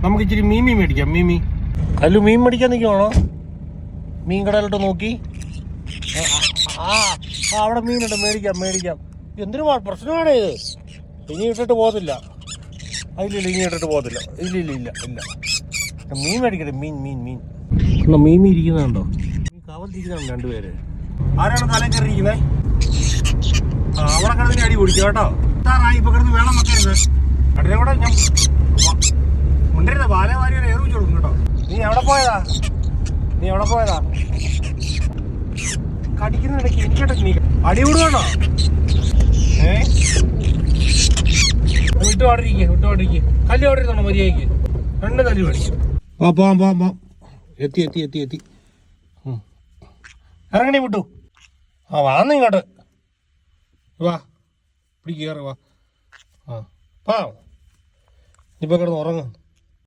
നമുക്ക് ഇച്ചിരി മീമി മേടിക്കാം. മീമി കല്ലു മീൻ മേടിക്കാൻ നിൽക്കുവാണോ? മീൻ കടയിലോട്ട് നോക്കി. അവിടെ മീനുണ്ട്, മേടിക്കാം. എന്തിനു പ്രശ്നമാണേ ഇത്? ഇനി ഇട്ടിട്ട് പോകത്തില്ല. ഇല്ല ഇനി ഇട്ടിട്ട് പോകത്തില്ല. ഇല്ല മീൻ മേടിക്കട്ടെ. മീൻ ഇരിക്കുന്നുണ്ടോ? മീൻ കാവലിരിക്കുന്നുണ്ട് രണ്ടുപേര്. ആരാണ് തല കയറിയിരിക്കുന്നത്? അവിടെ കിടന്ന് അടി കുടിക്കും കേട്ടോ. ഇപ്പൊ കിടന്ന് വേണം വെക്കരുത്. അതിനെ കൂടെ ഞാൻ മുണ്ടരുത്. ബാലവാരി ഏറിച്ചു കൊടുക്കും കേട്ടോ. നീ എവിടെ പോയതാ? കടിക്കുന്നിടയ്ക്ക് എനിക്കിടയ്ക്ക് നീ അടി വിടുവാണോ? വിട്ടുപാടിരിക്കുക. കല്ല് അവിടെ ഇരുന്നോ മര്യാദയ്ക്ക്? 2 കല്ല് മേടിക്കും. പോവാം. എത്തി. ഇറങ്ങണേ വിട്ടു. വാന്ന് ഇങ്ങോട്ട് വാ. പിടിക്ക്, കയറി വാ. ഇപ്പൊ കിടന്ന് ഉറങ്ങും.